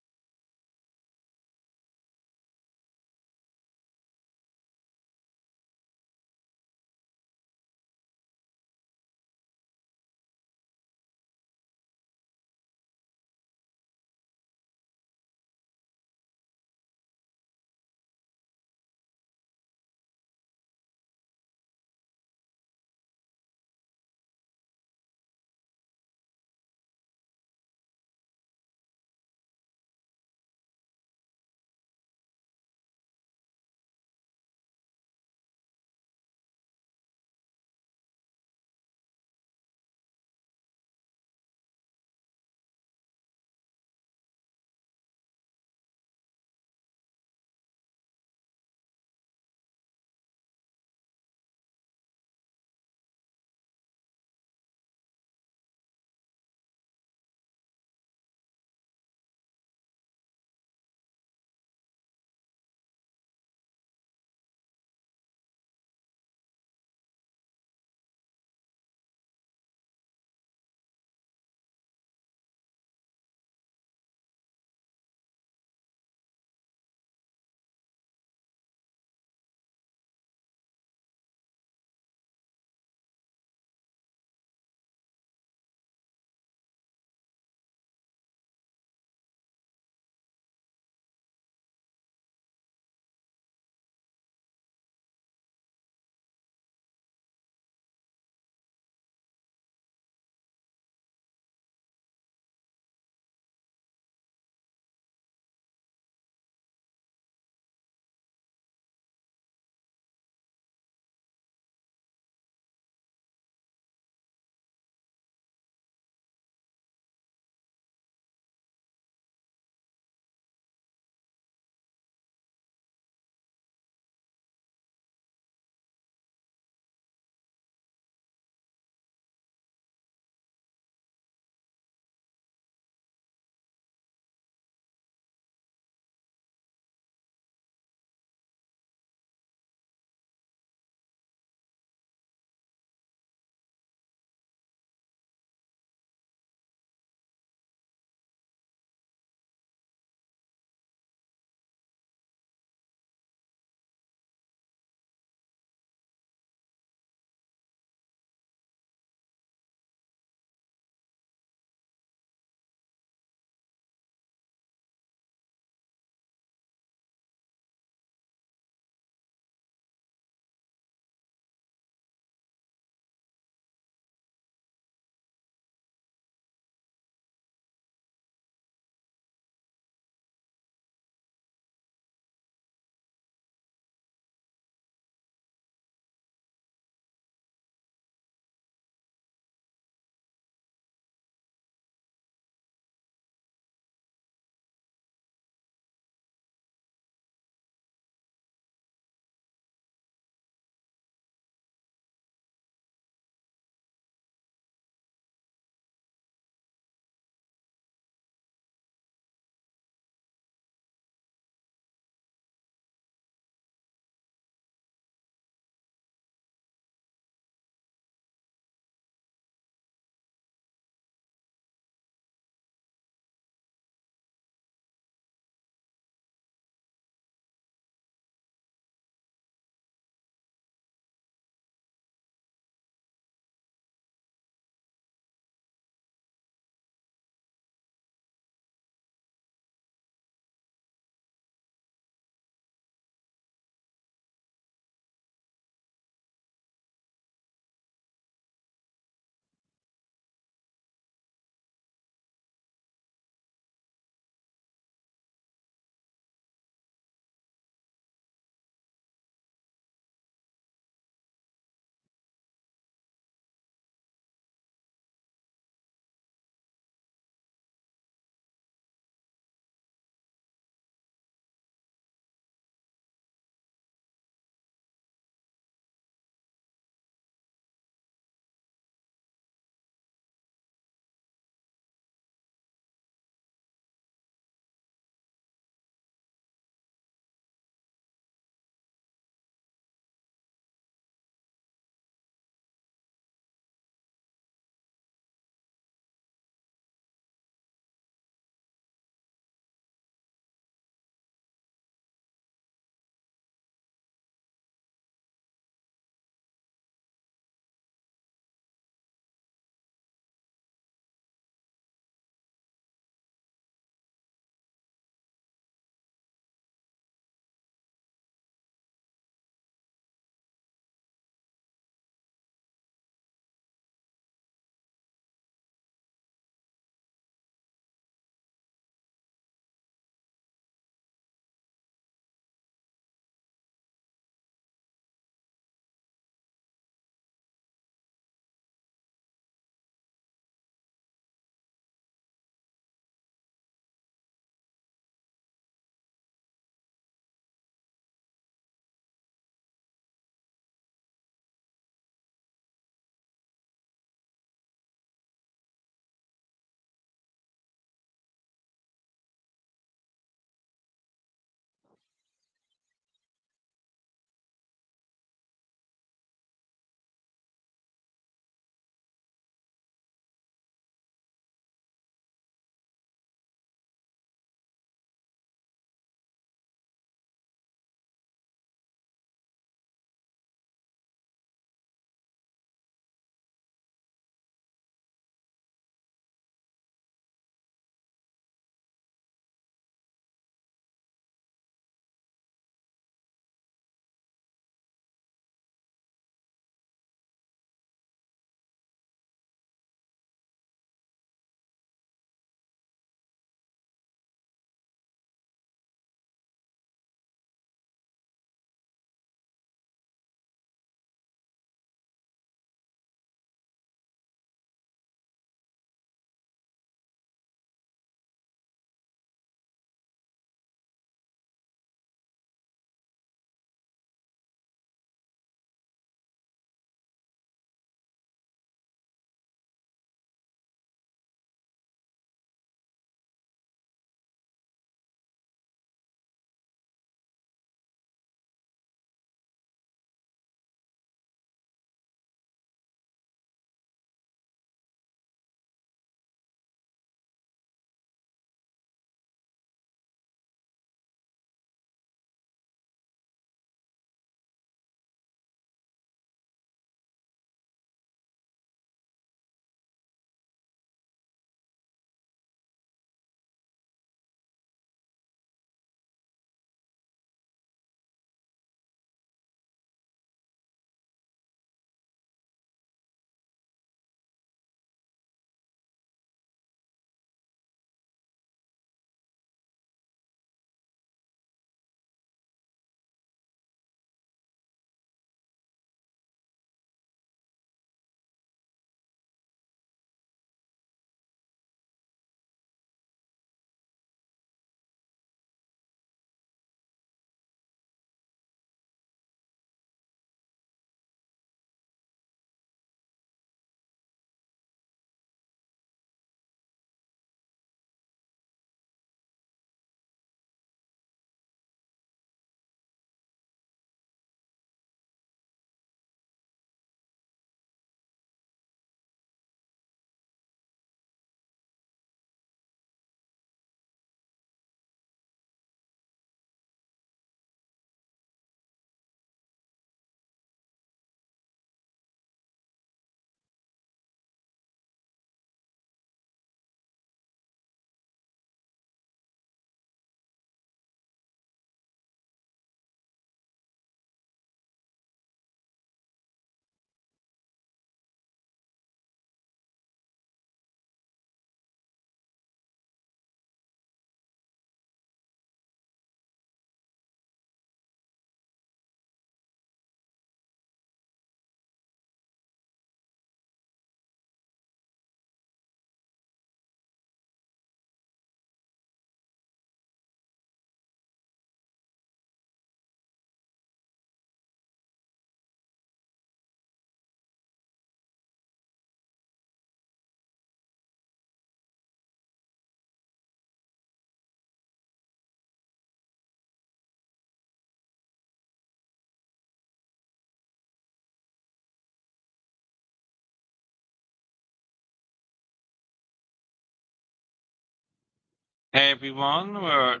Hey everyone, we're at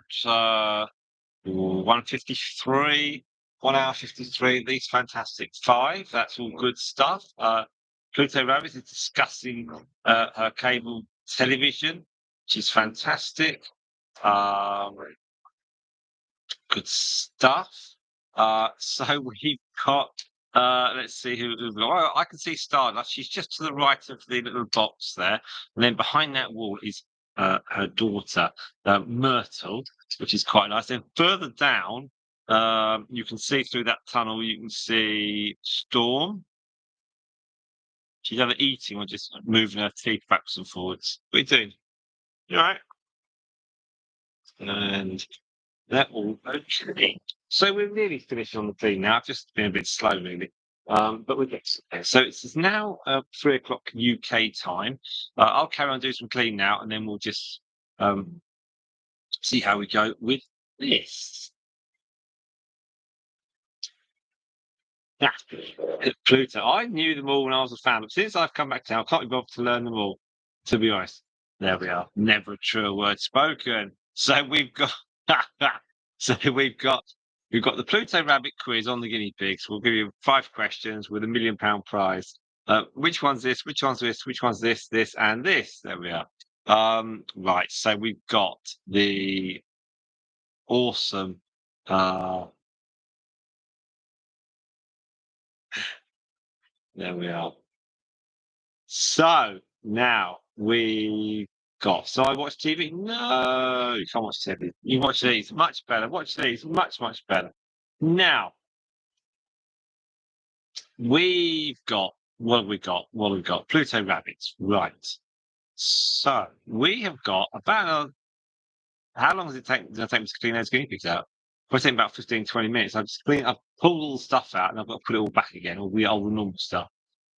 1:53, 1 hour 53. These fantastic five. That's all good stuff. Pluto Rabbit is discussing her cable television, which is fantastic. Um, Good stuff. So we've got, let's see well, I can see Stardust. She's just to the right of the little box there. And then behind that wall is her daughter, Myrtle, which is quite nice. Then further down, you can see through that tunnel, you can see Storm. She's either eating or just moving her teeth backwards and forwards. What are you doing? You all right? And that all okay. So we're nearly finished on the clean now. I've just been a bit slow, really. But we're getting there. So it's now 3 o'clock UK time. I'll carry on doing some clean now, and then we'll just um, see how we go with this. Pluto. I knew them all when I was a fan, but since I've come back down, I can't be bothered to learn them all. To be honest, there we are. Never a true word spoken. So we've got. So we've got the Pluto Rabbit quiz on the guinea pigs. We'll give you 5 questions with £1 million prize. Which one's this? Which one's this? Which one's this? This and this. There we are. Right. So we've got the awesome. There we are. So now we got. So I watch TV. No, you can't watch TV. You watch these. Much better. Watch these. Much better. Now we've got. What have we got? What have we got? Pluto rabbits. Right. So we have got about. How long does it take? Does it take me to clean those guinea pigs out? Probably take about 15, 20 minutes. I've just clean. I've pulled all the stuff out, and I've got to put it all back again, all the normal stuff.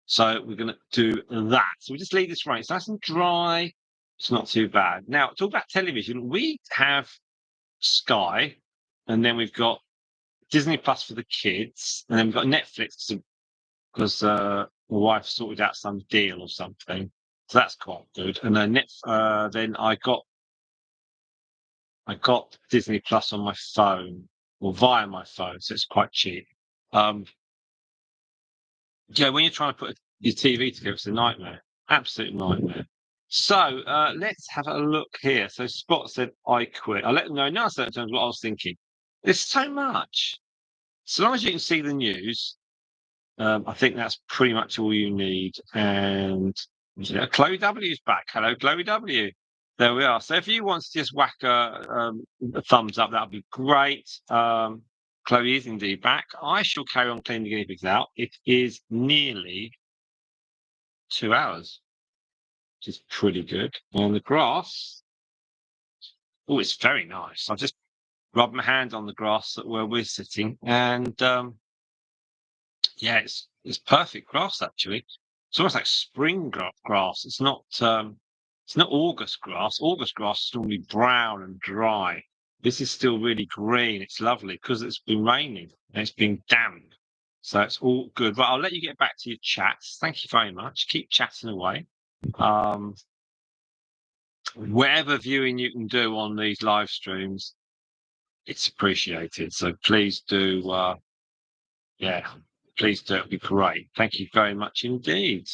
So we're going to do that. So we just leave this running. It's nice and dry. It's not too bad. Now, talk about television. We have Sky, and then we've got Disney Plus for the kids, and then we've got Netflix because my wife sorted out some deal or something. So that's quite good. And then I got Disney Plus on my phone or via my phone, so it's quite cheap. Um, Yeah, when you're trying to put your TV together, it's a nightmare. Absolute nightmare. So let's have a look here. So Spot said, I quit. I'll let them know in certain terms what I was thinking. There's so much. So long as you can see the news, I think that's pretty much all you need. And Chloe W is back. Hello, Chloe W. There we are. So if you want to just whack a thumbs up, that would be great. Chloe is indeed back. I shall carry on cleaning the guinea pigs out. It is nearly 2 hours, which is pretty good. And the grass, oh, it's very nice. I've just rubbed my hand on the grass where we're sitting, and yeah, it's perfect grass actually. It's almost like spring grass. It's not August grass. August grass is normally brown and dry. This is still really green. It's lovely because it's been raining and it's been damp. So it's all good. But I'll let you get back to your chats. Thank you very much. Keep chatting away. Um, Whatever viewing you can do on these live streams, it's appreciated. So please do, yeah, please do. It'd be great. Thank you very much indeed.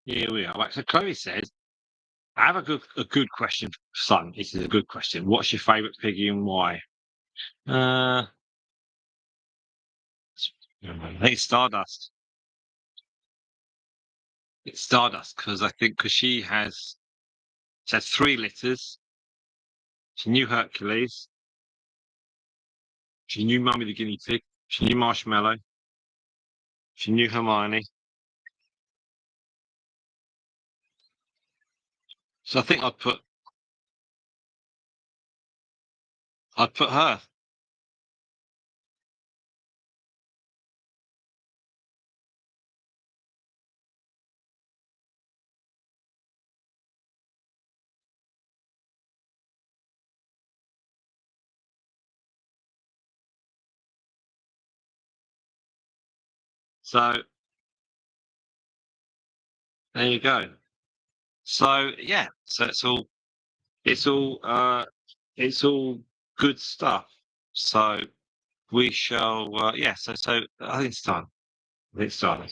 Here we are. Right, so Chloe says, "I have a good question, son. This is a good question. What's your favourite piggy and why?" Uh, I think it's Stardust. It's Stardust because I think because she had three litters. She knew Hercules. She knew Mummy the guinea pig. She knew Marshmallow. She knew Hermione. So I think I'd put her. So there you go. So yeah, so it's all it's all good stuff. So we shall yeah, so I think it's done. I think it's done.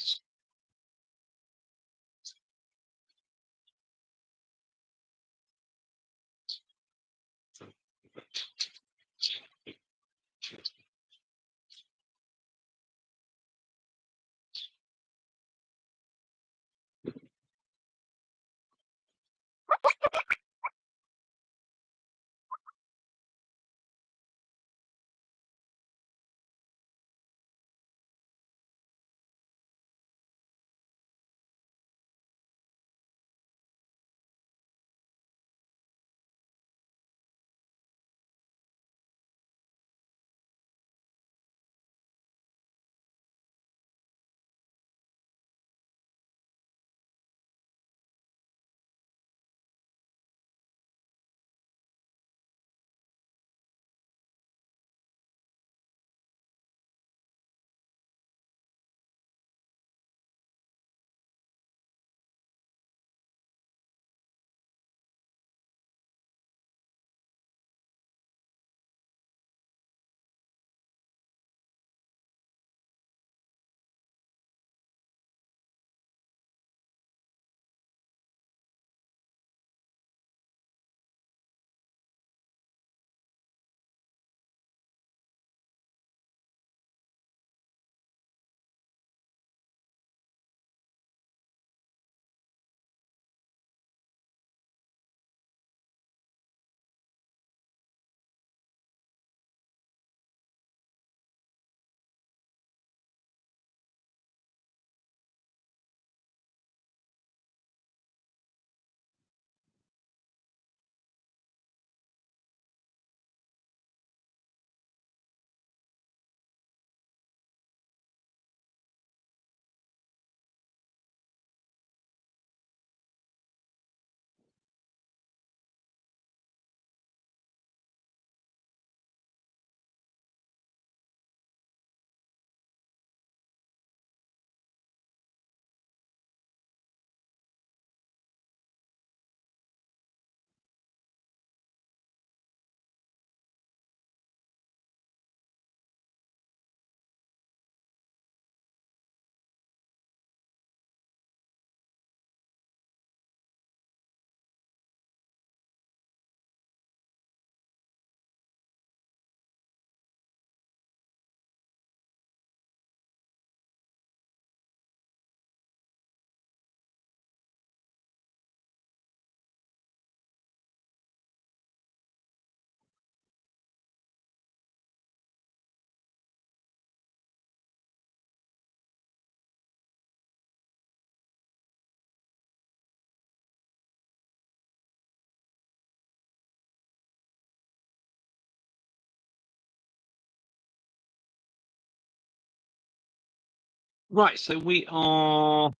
Right, so we are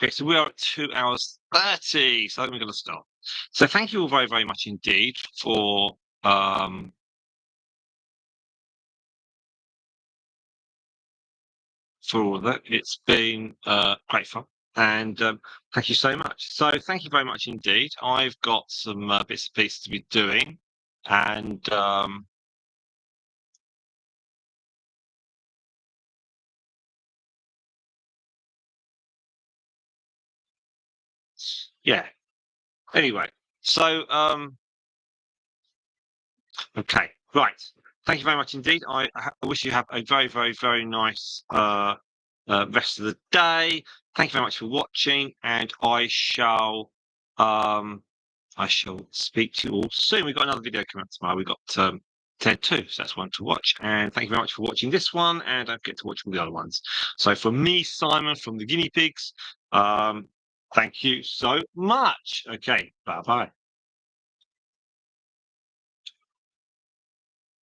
okay, so we are at 2 hours 30. So I think we're gonna stop. So thank you all very, very much indeed um for all of that. It's been great fun. And thank you so much. So thank you very much indeed. I've got some bits and pieces to be doing, and yeah. Anyway, so okay, right. Thank you very much indeed. I wish you have a very, very, very nice rest of the day. Thank you very much for watching, and I shall speak to you all soon. We've got another video coming up tomorrow. We've got Ted 2, so that's one to watch. And thank you very much for watching this one, and don't forget to watch all the other ones. So from me, Simon, from the Guinea Pigs, thank you so much. Okay, bye-bye.